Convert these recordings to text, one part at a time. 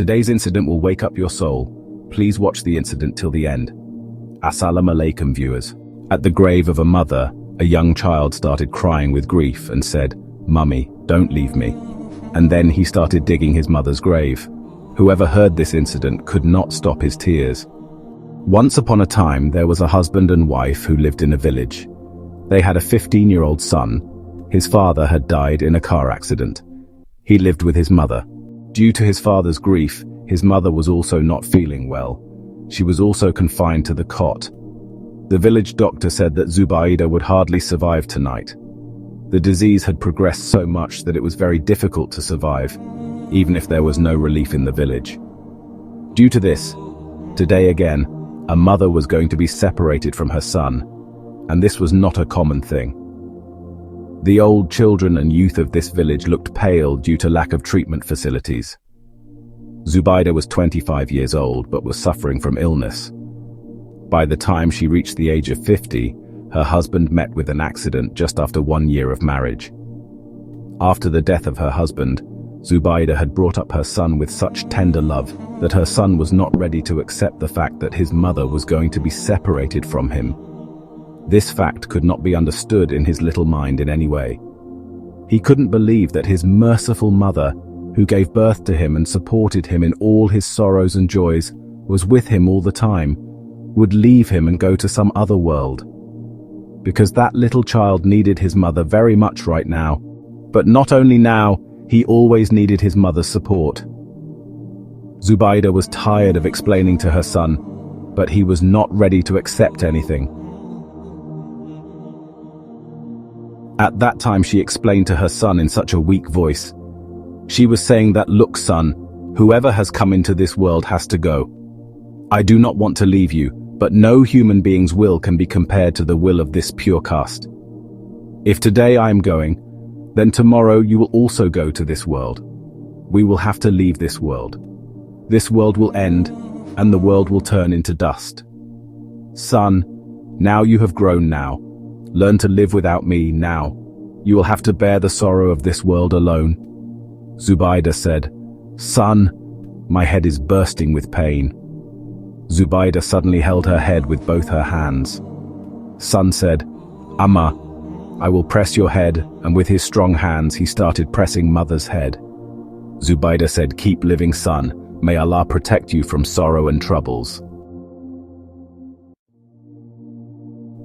Today's incident will wake up your soul. Please watch the incident till the end. Assalamu alaikum, viewers. At the grave of a mother, a young child started crying with grief and said, "Mummy, don't leave me." And then he started digging his mother's grave. Whoever heard this incident could not stop his tears. Once upon a time, there was a husband and wife who lived in a village. They had a 15-year-old son. His father had died in a car accident. He lived with his mother. Due to his father's grief, his mother was also not feeling well. She was also confined to the cot. The village doctor said that Zubaida would hardly survive tonight. The disease had progressed so much that it was very difficult to survive, even if there was no relief in the village. Due to this, today again, a mother was going to be separated from her son, and this was not a common thing. The old children and youth of this village looked pale due to lack of treatment facilities. Zubaida was 25 years old but was suffering from illness. By the time she reached the age of 50, her husband met with an accident just after 1 year of marriage. After the death of her husband, Zubaida had brought up her son with such tender love that her son was not ready to accept the fact that his mother was going to be separated from him. This fact could not be understood in his little mind in any way. He couldn't believe that his merciful mother, who gave birth to him and supported him in all his sorrows and joys, was with him all the time, would leave him and go to some other world. Because that little child needed his mother very much right now. But not only now, he always needed his mother's support. Zubaida was tired of explaining to her son, but he was not ready to accept anything. At that time she explained to her son in such a weak voice. She was saying that, "Look, son, whoever has come into this world has to go. I do not want to leave you, but no human being's will can be compared to the will of this pure caste. If today I am going, then tomorrow you will also go to this world. We will have to leave this world. This world will end, and the world will turn into dust. Son, now you have grown now. Learn to live without me now. You will have to bear the sorrow of this world alone." Zubaida said, "Son, my head is bursting with pain." Zubaida suddenly held her head with both her hands. Son said, "Amma, I will press your head," and with his strong hands he started pressing mother's head. Zubaida said, "Keep living, son. May Allah protect you from sorrow and troubles."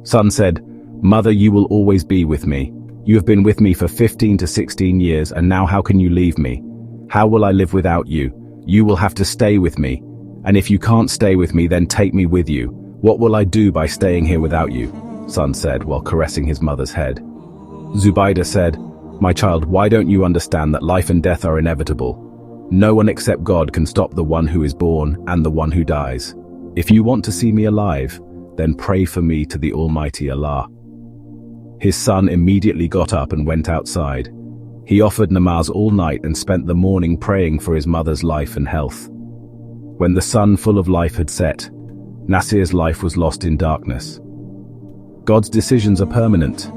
Son said, "Mother, you will always be with me. You have been with me for 15 to 16 years, and now how can you leave me? How will I live without you? You will have to stay with me. And if you can't stay with me, then take me with you. What will I do by staying here without you?" Son said while caressing his mother's head. Zubaida said, "My child, why don't you understand that life and death are inevitable? No one except God can stop the one who is born and the one who dies. If you want to see me alive, then pray for me to the Almighty Allah." His son immediately got up and went outside. He offered namaz all night and spent the morning praying for his mother's life and health. When the sun full of life had set, Nasir's life was lost in darkness. God's decisions are permanent.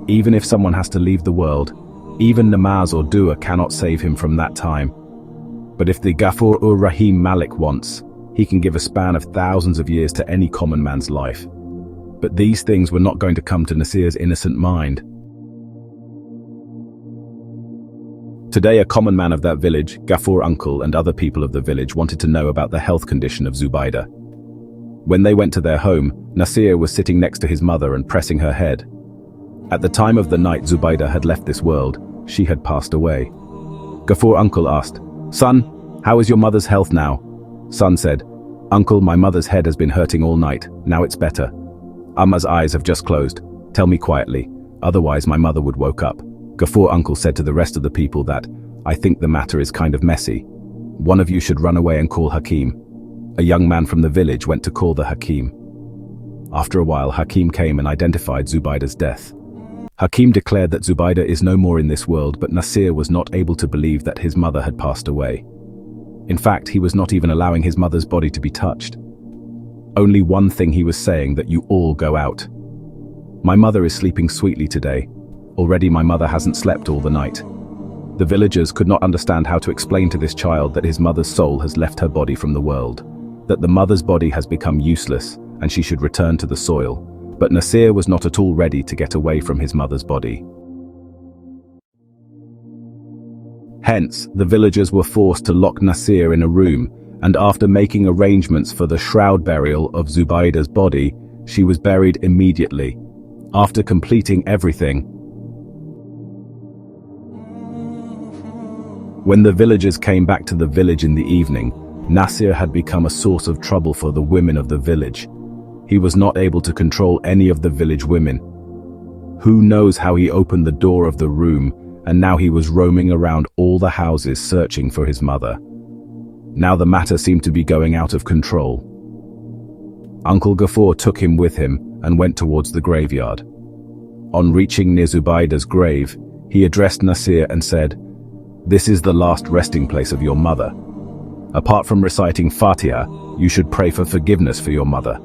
Even if someone has to leave the world, even namaz or dua cannot save him from that time. But if the Ghafur ur Rahim Malik wants, he can give a span of thousands of years to any common man's life. But these things were not going to come to Nasir's innocent mind. Today, a common man of that village, Ghafur uncle, and other people of the village wanted to know about the health condition of Zubaida. When they went to their home, Nasir was sitting next to his mother and pressing her head. At the time of the night Zubaida had left this world, she had passed away. Ghafur uncle asked, "Son, how is your mother's health now?" Son said, "Uncle, my mother's head has been hurting all night. Now it's better. Amma's eyes have just closed. Tell me quietly, otherwise my mother would woke up." Ghafur uncle said to the rest of the people that, "I think the matter is kind of messy. One of you should run away and call Hakim." A young man from the village went to call the Hakim. After a while, Hakim came and identified Zubaida's death. Hakim declared that Zubaida is no more in this world, but Nasir was not able to believe that his mother had passed away. In fact, he was not even allowing his mother's body to be touched. Only one thing he was saying, that you all go out. "My mother is sleeping sweetly today. Already my mother hasn't slept all the night." The villagers could not understand how to explain to this child that his mother's soul has left her body from the world, that the mother's body has become useless and she should return to the soil. But Nasir was not at all ready to get away from his mother's body. Hence, the villagers were forced to lock Nasir in a room, and after making arrangements for the shroud burial of Zubaida's body, she was buried immediately. After completing everything, when the villagers came back to the village in the evening, Nasir had become a source of trouble for the women of the village. He was not able to control any of the village women. Who knows how he opened the door of the room, and now he was roaming around all the houses searching for his mother. Now the matter seemed to be going out of control. Uncle Ghaffur took him with him and went towards the graveyard. On reaching near Zubaida's grave, he addressed Nasir and said, "This is the last resting place of your mother. Apart from reciting Fatiha, you should pray for forgiveness for your mother."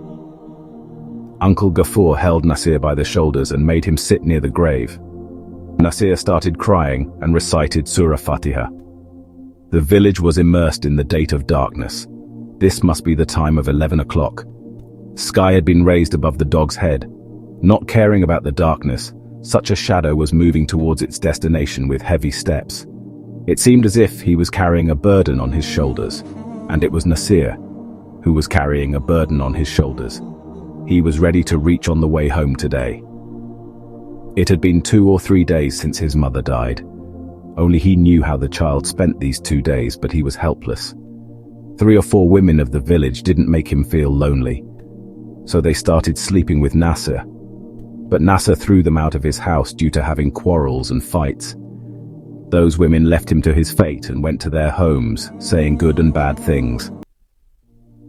Uncle Ghaffur held Nasir by the shoulders and made him sit near the grave. Nasir started crying and recited Surah Fatiha. The village was immersed in the date of darkness. This must be the time of 11 o'clock. Sky had been raised above the dog's head. Not caring about the darkness, such a shadow was moving towards its destination with heavy steps. It seemed as if he was carrying a burden on his shoulders, and it was Nasir who was carrying a burden on his shoulders. He was ready to reach on the way home today. It had been 2 or 3 days since his mother died. Only he knew how the child spent these 2 days, but he was helpless. 3 or 4 women of the village didn't make him feel lonely, so they started sleeping with Nasir. But Nasir threw them out of his house due to having quarrels and fights. Those women left him to his fate and went to their homes, saying good and bad things.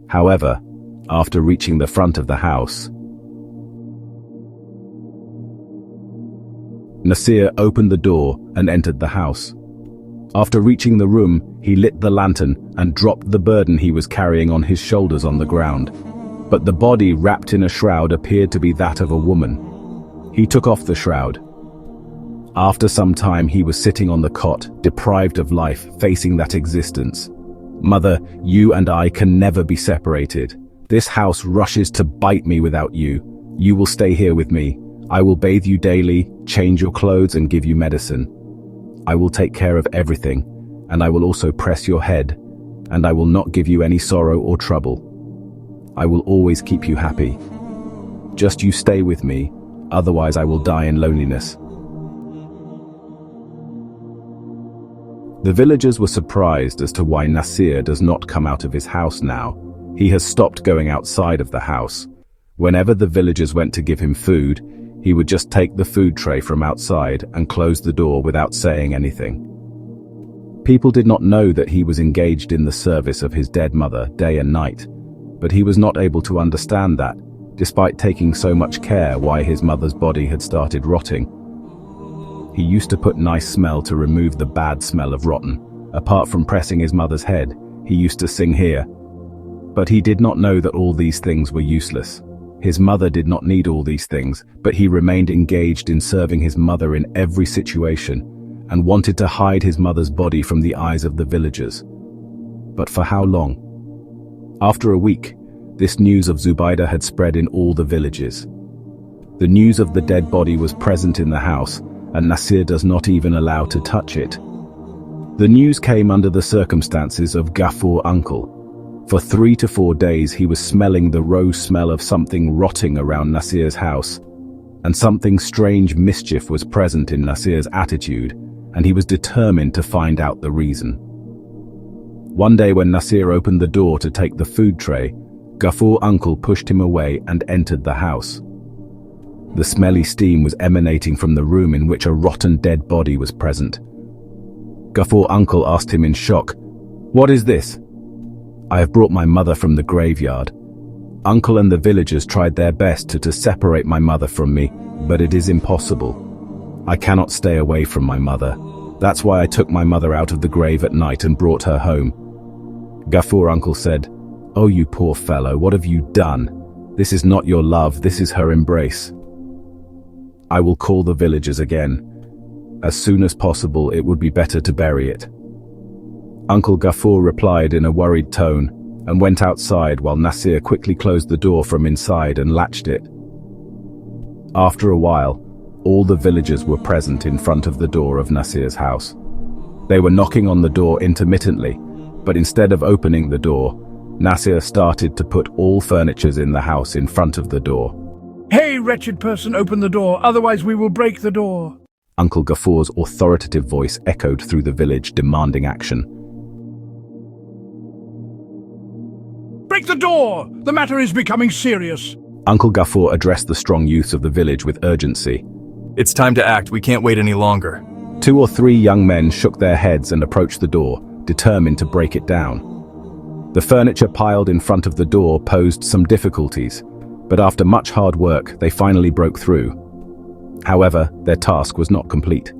However, after reaching the front of the house, Nasir opened the door and entered the house. After reaching the room, he lit the lantern and dropped the burden he was carrying on his shoulders on the ground. But the body wrapped in a shroud appeared to be that of a woman. He took off the shroud. After some time, he was sitting on the cot, deprived of life, facing that existence. "Mother, you and I can never be separated. This house rushes to bite me without you. You will stay here with me. I will bathe you daily, change your clothes and give you medicine. I will take care of everything, and I will also press your head, and I will not give you any sorrow or trouble. I will always keep you happy. Just you stay with me, otherwise I will die in loneliness." The villagers were surprised as to why Nasir does not come out of his house now. He has stopped going outside of the house. Whenever the villagers went to give him food, he would just take the food tray from outside and close the door without saying anything. People did not know that he was engaged in the service of his dead mother day and night, but he was not able to understand that, despite taking so much care, why his mother's body had started rotting. He used to put nice smell to remove the bad smell of rotten. Apart from pressing his mother's head, he used to sing here. But he did not know that all these things were useless. His mother did not need all these things, but he remained engaged in serving his mother in every situation, and wanted to hide his mother's body from the eyes of the villagers. But for how long? After a week, this news of Zubaida had spread in all the villages. The news of the dead body was present in the house, and Nasir does not even allow to touch it. The news came under the circumstances of Ghaffur uncle. For 3 to 4 days he was smelling the rose smell of something rotting around Nasir's house, and something strange mischief was present in Nasir's attitude, and he was determined to find out the reason. One day when Nasir opened the door to take the food tray, Ghaffur uncle pushed him away and entered the house. The smelly steam was emanating from the room in which a rotten dead body was present. Ghaffur uncle asked him in shock, "What is this?" "I have brought my mother from the graveyard. Uncle and the villagers tried their best to separate my mother from me, but it is impossible. I cannot stay away from my mother. That's why I took my mother out of the grave at night and brought her home." Ghaffur uncle said, "Oh, you poor fellow, what have you done? This is not your love, this is her embrace. I will call the villagers again." As soon as possible, it would be better to bury it. Uncle Ghaffur replied in a worried tone and went outside while Nasir quickly closed the door from inside and latched it. After a while, all the villagers were present in front of the door of Nasir's house. They were knocking on the door intermittently, but instead of opening the door, Nasir started to put all furnitures in the house in front of the door. "Hey, wretched person, open the door, otherwise we will break the door." Uncle Ghaffur's authoritative voice echoed through the village, demanding action. "Break the door! The matter is becoming serious." Uncle Ghaffur addressed the strong youths of the village with urgency. It's time to act. We can't wait any longer. 2 or 3 young men shook their heads and approached the door, determined to break it down. The furniture piled in front of the door posed some difficulties, but after much hard work, they finally broke through. However, their task was not complete.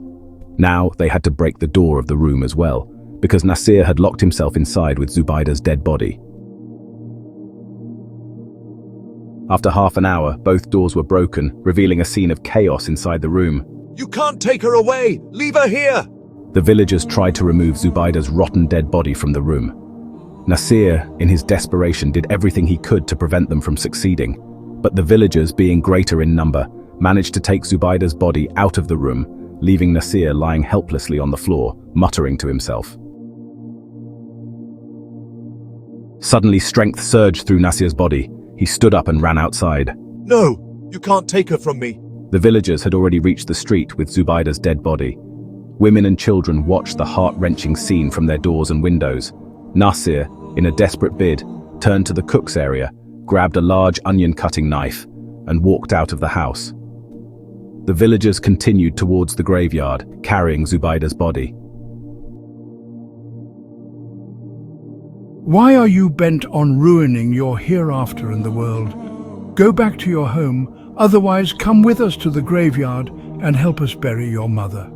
Now they had to break the door of the room as well, because Nasir had locked himself inside with Zubayda's dead body. After half an hour, both doors were broken, revealing a scene of chaos inside the room. "You can't take her away! Leave her here!" The villagers tried to remove Zubayda's rotten dead body from the room. Nasir, in his desperation, did everything he could to prevent them from succeeding. But the villagers, being greater in number, managed to take Zubayda's body out of the room, leaving Nasir lying helplessly on the floor, muttering to himself. Suddenly, strength surged through Nasir's body. He stood up and ran outside. "No! You can't take her from me!" The villagers had already reached the street with Zubayda's dead body. Women and children watched the heart-wrenching scene from their doors and windows. Nasir, in a desperate bid, turned to the cook's area, grabbed a large onion-cutting knife, and walked out of the house. The villagers continued towards the graveyard, carrying Zubayda's body. Why are you bent on ruining your hereafter in the world? Go back to your home, otherwise come with us to the graveyard and help us bury your mother.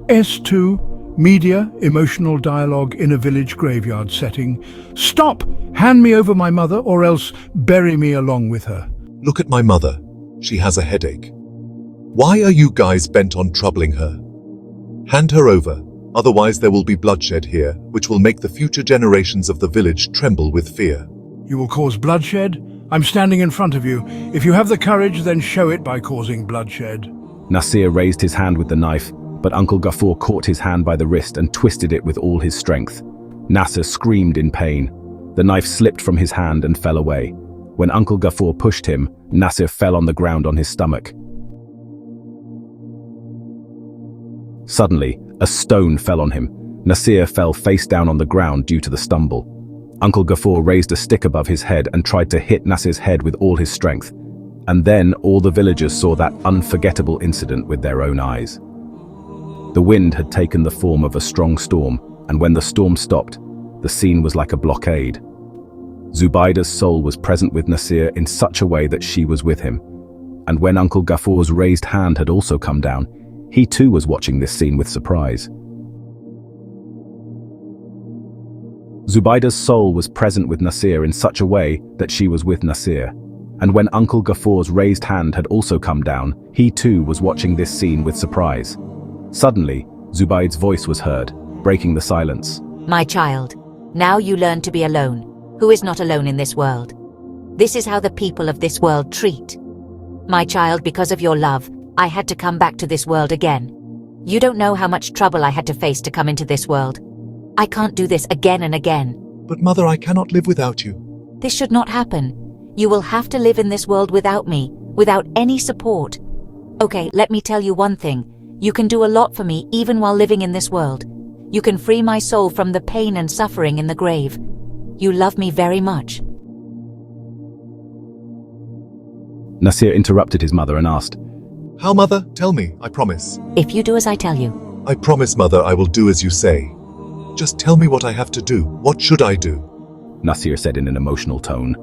S2, Media, Emotional Dialogue in a Village Graveyard Setting. Stop! Hand me over my mother or else bury me along with her. "Look at my mother. She has a headache. Why are you guys bent on troubling her? Hand her over, otherwise there will be bloodshed here, which will make the future generations of the village tremble with fear." You will cause bloodshed? I'm standing in front of you. If you have the courage, then show it by causing bloodshed. Nasir raised his hand with the knife, but Uncle Ghaffur caught his hand by the wrist and twisted it with all his strength. Nasir screamed in pain. The knife slipped from his hand and fell away. When Uncle Ghaffur pushed him, Nasir fell on the ground on his stomach. Suddenly, a stone fell on him. Nasir fell face down on the ground due to the stumble. Uncle Ghaffur raised a stick above his head and tried to hit Nasir's head with all his strength. And then all the villagers saw that unforgettable incident with their own eyes. The wind had taken the form of a strong storm, and when the storm stopped, the scene was like a blockade. Zubayda's soul was present with Nasir in such a way that she was with him. And when Uncle Ghaffur's raised hand had also come down, he too was watching this scene with surprise. Zubayda's soul was present with Nasir in such a way that she was with Nasir. And when Uncle Ghaffur's raised hand had also come down, he too was watching this scene with surprise. Suddenly, Zubayd's voice was heard, breaking the silence. "My child, now you learn to be alone. Who is not alone in this world? This is how the people of this world treat. My child, because of your love, I had to come back to this world again. You don't know how much trouble I had to face to come into this world. I can't do this again and again. "But mother, I cannot live without you." This should not happen. You will have to live in this world without me, without any support. Okay, let me tell you one thing. You can do a lot for me even while living in this world. You can free my soul from the pain and suffering in the grave. You love me very much." Nasir interrupted his mother and asked, "How, mother? Tell me, I promise." If you do as I tell you. "I promise, mother, I will do as you say. Just tell me what I have to do. What should I do?" Nasir said in an emotional tone.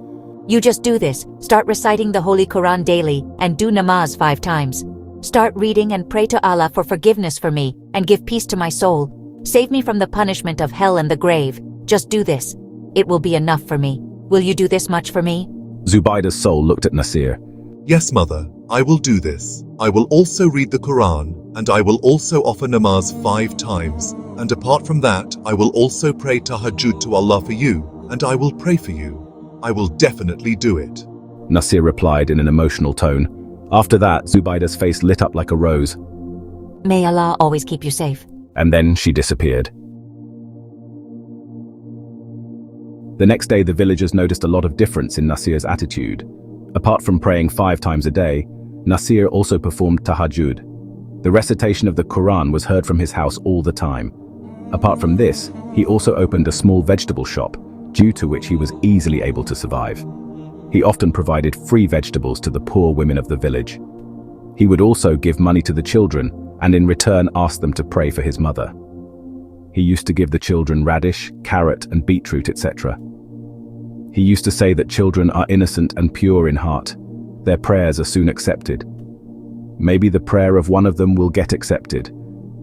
You just do this. Start reciting the Holy Quran daily and do namaz 5 times. Start reading and pray to Allah for forgiveness for me and give peace to my soul. Save me from the punishment of hell and the grave. Just do this. It will be enough for me. Will you do this much for me? Zubayda's soul looked at Nasir. "Yes, mother, I will do this. I will also read the Quran And I will also offer namaz 5 times. And apart from that, I will also pray tahajjud to Allah for you, and I will pray for you. I will definitely do it. Nasir replied in an emotional tone. After that, Zubayda's face lit up like a rose, May Allah always keep you safe. and then she disappeared. The next day, the villagers noticed a lot of difference in Nasir's attitude. Apart from praying 5 times a day, Nasir also performed tahajjud. The recitation of the Quran was heard from his house all the time. Apart from this, he also opened a small vegetable shop, due to which he was easily able to survive. He often provided free vegetables to the poor women of the village. He would also give money to the children, and in return ask them to pray for his mother. He used to give the children radish, carrot, and beetroot, etc. He used to say that children are innocent and pure in heart. Their prayers are soon accepted. Maybe the prayer of one of them will get accepted,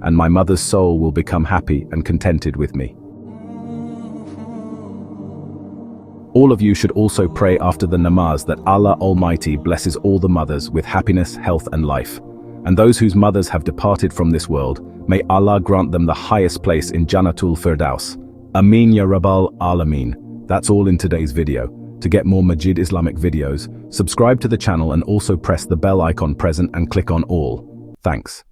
and my mother's soul will become happy and contented with me. All of you should also pray after the namaz that Allah Almighty blesses all the mothers with happiness, health, and life. And those whose mothers have departed from this world, may Allah grant them the highest place in Jannatul Firdaus. Ameen ya Rabbal Alameen. That's all in today's video. To get more Majid Islamic videos, subscribe to the channel and also press the bell icon present and click on all. Thanks.